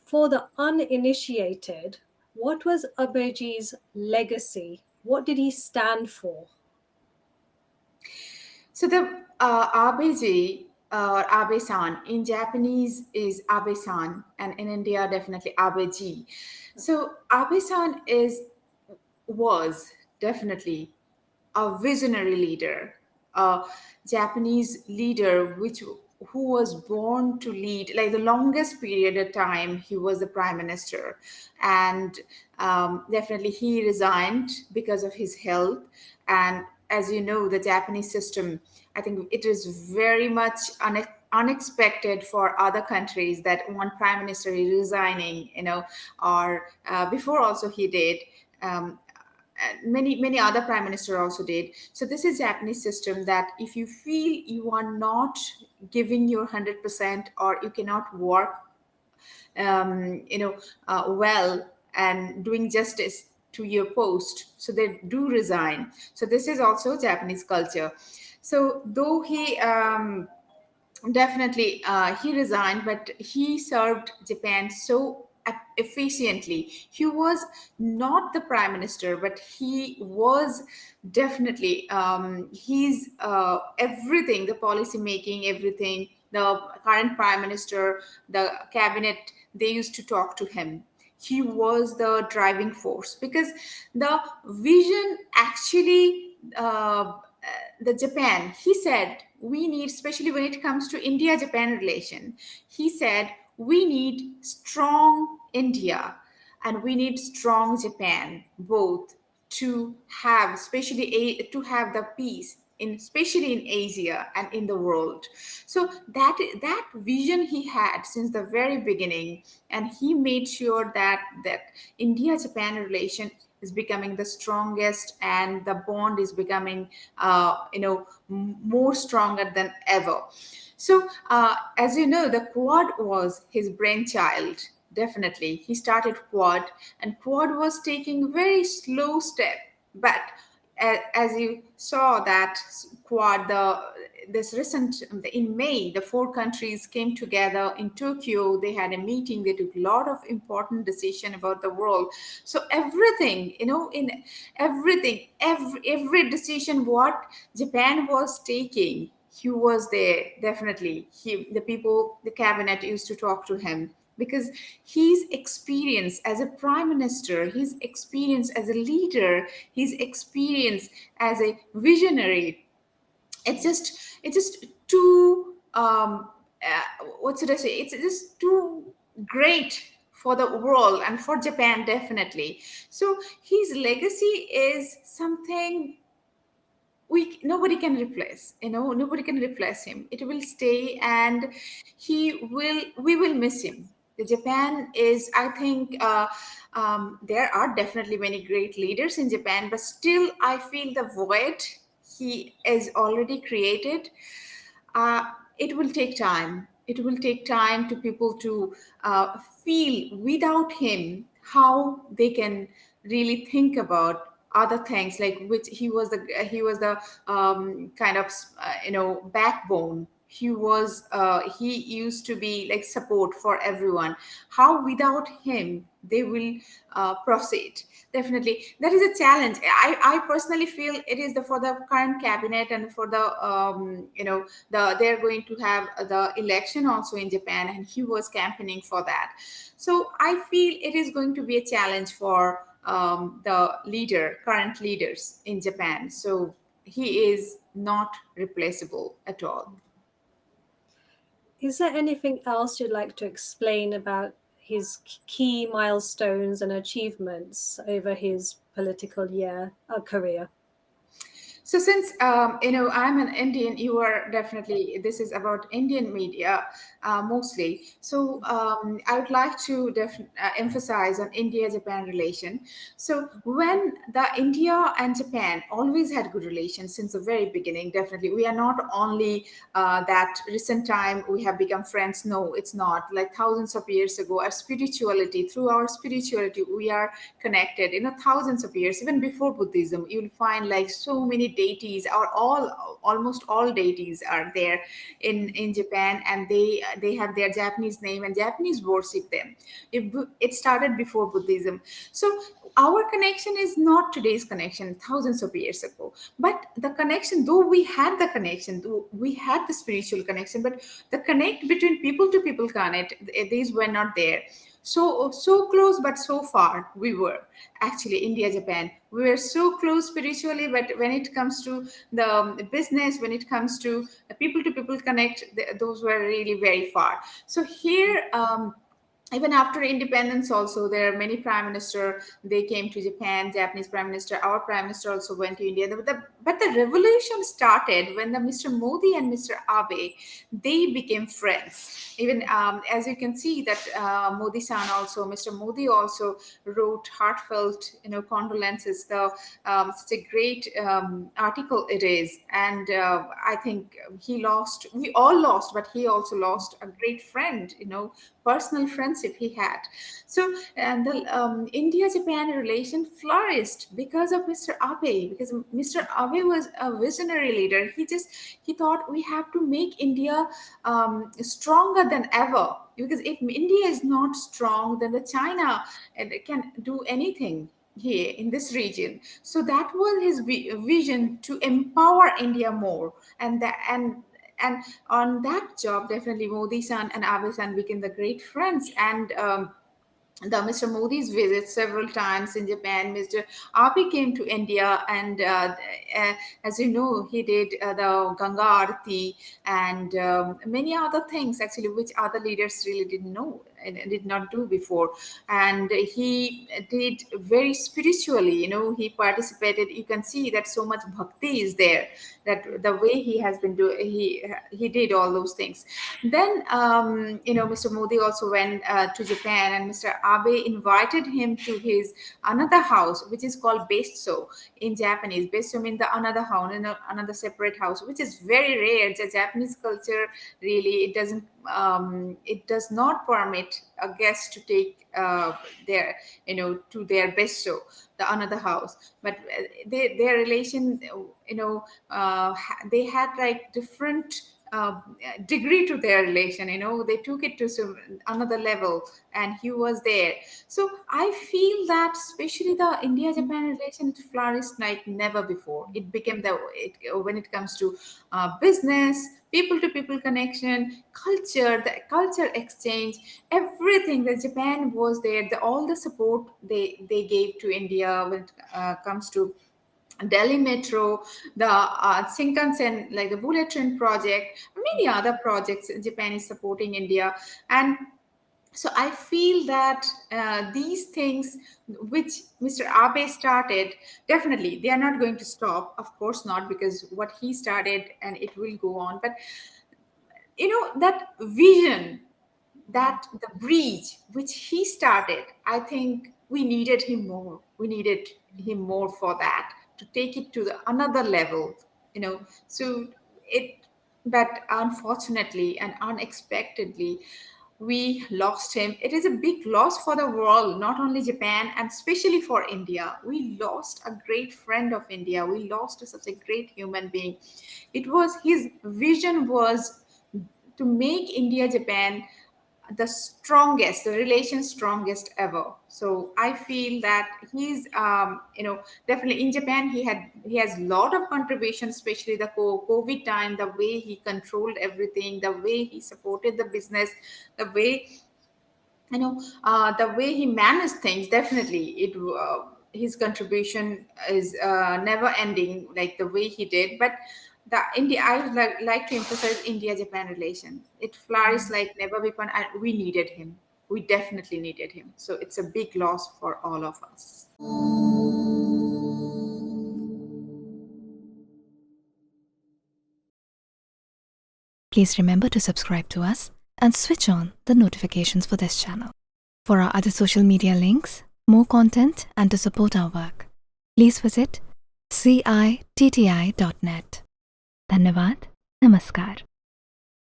For the uninitiated, what was Abeji's legacy? What did he stand for? So the Abeji or Abe-san in Japanese is Abe-san, and in India definitely Abeji. So Abe-san was definitely a visionary leader, a Japanese leader who was born to lead like the longest period of time. He was the prime minister, and definitely he resigned because of his health. And as you know, the Japanese system, I think it is very much unexpected for other countries that one prime minister is resigning, or before also he did. And many other prime minister also did. So this is Japanese system that if you feel you are not giving your 100% or you cannot work well and doing justice to your post, so they do resign. So this is also Japanese culture. So though he definitely, he resigned, but he served Japan so efficiently. He was not the prime minister, but he was definitely he's everything, the policy making, everything. The current prime minister, the cabinet, they used to talk to him. He was the driving force because the vision actually. The Japan, he said, we need, especially when it comes to India Japan relation, he said, we need strong India and we need strong Japan, both to have, especially to have the peace. Especially in Asia and in the world, so that vision he had since the very beginning, and he made sure that India Japan relation is becoming the strongest and the bond is becoming more stronger than ever. So as you know, the Quad was his brainchild. Definitely he started Quad, and Quad was taking very slow step, but as you saw that Quad, this recent in May, the four countries came together in Tokyo. They had a meeting. They took a lot of important decision about the world. So everything, in everything, every decision what Japan was taking, he was there. Definitely, the people, the cabinet used to talk to him because his experience as a prime minister, his experience as a leader, his experience as a visionary, it's just too what should I say, it's just too great for the world and for Japan, definitely. So his legacy is something we nobody can replace, nobody can replace him. It will stay, and we will miss him. The Japan is, I think, there are definitely many great leaders in Japan, but still I feel the void he is already created. uh, it will take time. It will take time to people to feel without him how they can really think about other things, like which he was the kind of backbone. He used to be like support for everyone. How without him they will proceed? Definitely that is a challenge. I personally feel it is for the current cabinet, and for the they're going to have the election also in Japan, and he was campaigning for that. So I feel it is going to be a challenge for the current leaders in Japan. So he is not replaceable at all. Is there anything else you'd like to explain about his key milestones and achievements over his political career? So since I'm an Indian, you are definitely, this is about Indian media mostly. So I would like to emphasize on India-Japan relation. So when the India and Japan always had good relations since the very beginning, definitely we are not only that recent time we have become friends. No, it's not. Like thousands of years ago, our spirituality, through our spirituality, we are connected. Thousands of years, even before Buddhism, you'll find like so many deities, or almost all deities are there in Japan, and they have their Japanese name, and Japanese worship them. It started before Buddhism. So our connection is not today's connection, thousands of years ago. But the connection, though we had the connection, though we had the spiritual connection, but the connect between people to people connect, these were not there. So close but so far we were. Actually, India, Japan, we were so close spiritually, but when it comes to the business, when it comes to the people to people connect, those were really very far. So here, even after independence also, there are many prime minister, they came to Japan, Japanese prime minister, our prime minister also went to India. But the revolution started when the Mr. Modi and Mr. Abe, they became friends. Even as you can see that Modi-san also, Mr. Modi also wrote heartfelt, condolences. Such a great article it is. And I think we all lost, but he also lost a great friend, personal friendship he had. So, and the India-Japan relation flourished because of Mr. Abe, because Mr. Abe was a visionary leader. He thought we have to make India stronger than ever. Because if India is not strong, then the China can do anything here in this region. So that was his vision, to empower India more, and on that job, definitely Modi-san and Abe-san became the great friends. And the Mr. Modi's visit several times in Japan. Mr. Abe came to India, and as you know, he did the Ganga Arti and many other things actually, which other leaders really didn't know and did not do before. And he did very spiritually. He participated. You can see that so much bhakti is there. That the way he has been doing, he did all those things. Then Mr. Modi also went to Japan, and Mr. Abe invited him to his another house, which is called Besso in Japanese. Besso means the another house, another separate house, which is very rare. The Japanese culture really, it does not permit a guest to take their to their Besso, the another house. But their relation, they had like different degree to their relation. They took it to another level, and he was there. So I feel that especially the India-Japan relation flourished like never before. It became when it comes to business, people to people connection, culture, the culture exchange, everything. That Japan was there, all the support they gave to India when it comes to Delhi Metro, the Shinkansen, like the bullet train project, many other projects Japan is supporting India. And so I feel that these things which Mr. Abe started, definitely they are not going to stop. Of course not, because what he started, and it will go on. But that vision, that the bridge which he started, I think we needed him more. We needed him more for that, to take it to another level. So but unfortunately and unexpectedly, we lost him. It is a big loss for the world, not only Japan, and especially for India. We lost a great friend of India. We lost such a great human being. His vision was to make India Japan the relation strongest ever. So I feel that he's definitely in Japan. He has a lot of contributions, especially the COVID time, the way he controlled everything, the way he supported the business, the way the way he managed things. Definitely his contribution is never ending, like the way he did. But I would like to emphasize India-Japan relation. It flourished like never before, and we needed him. We definitely needed him. So it's a big loss for all of us. Please remember to subscribe to us and switch on the notifications for this channel. For our other social media links, more content, and to support our work, please visit citti.net. धन्यवाद, नमस्कार.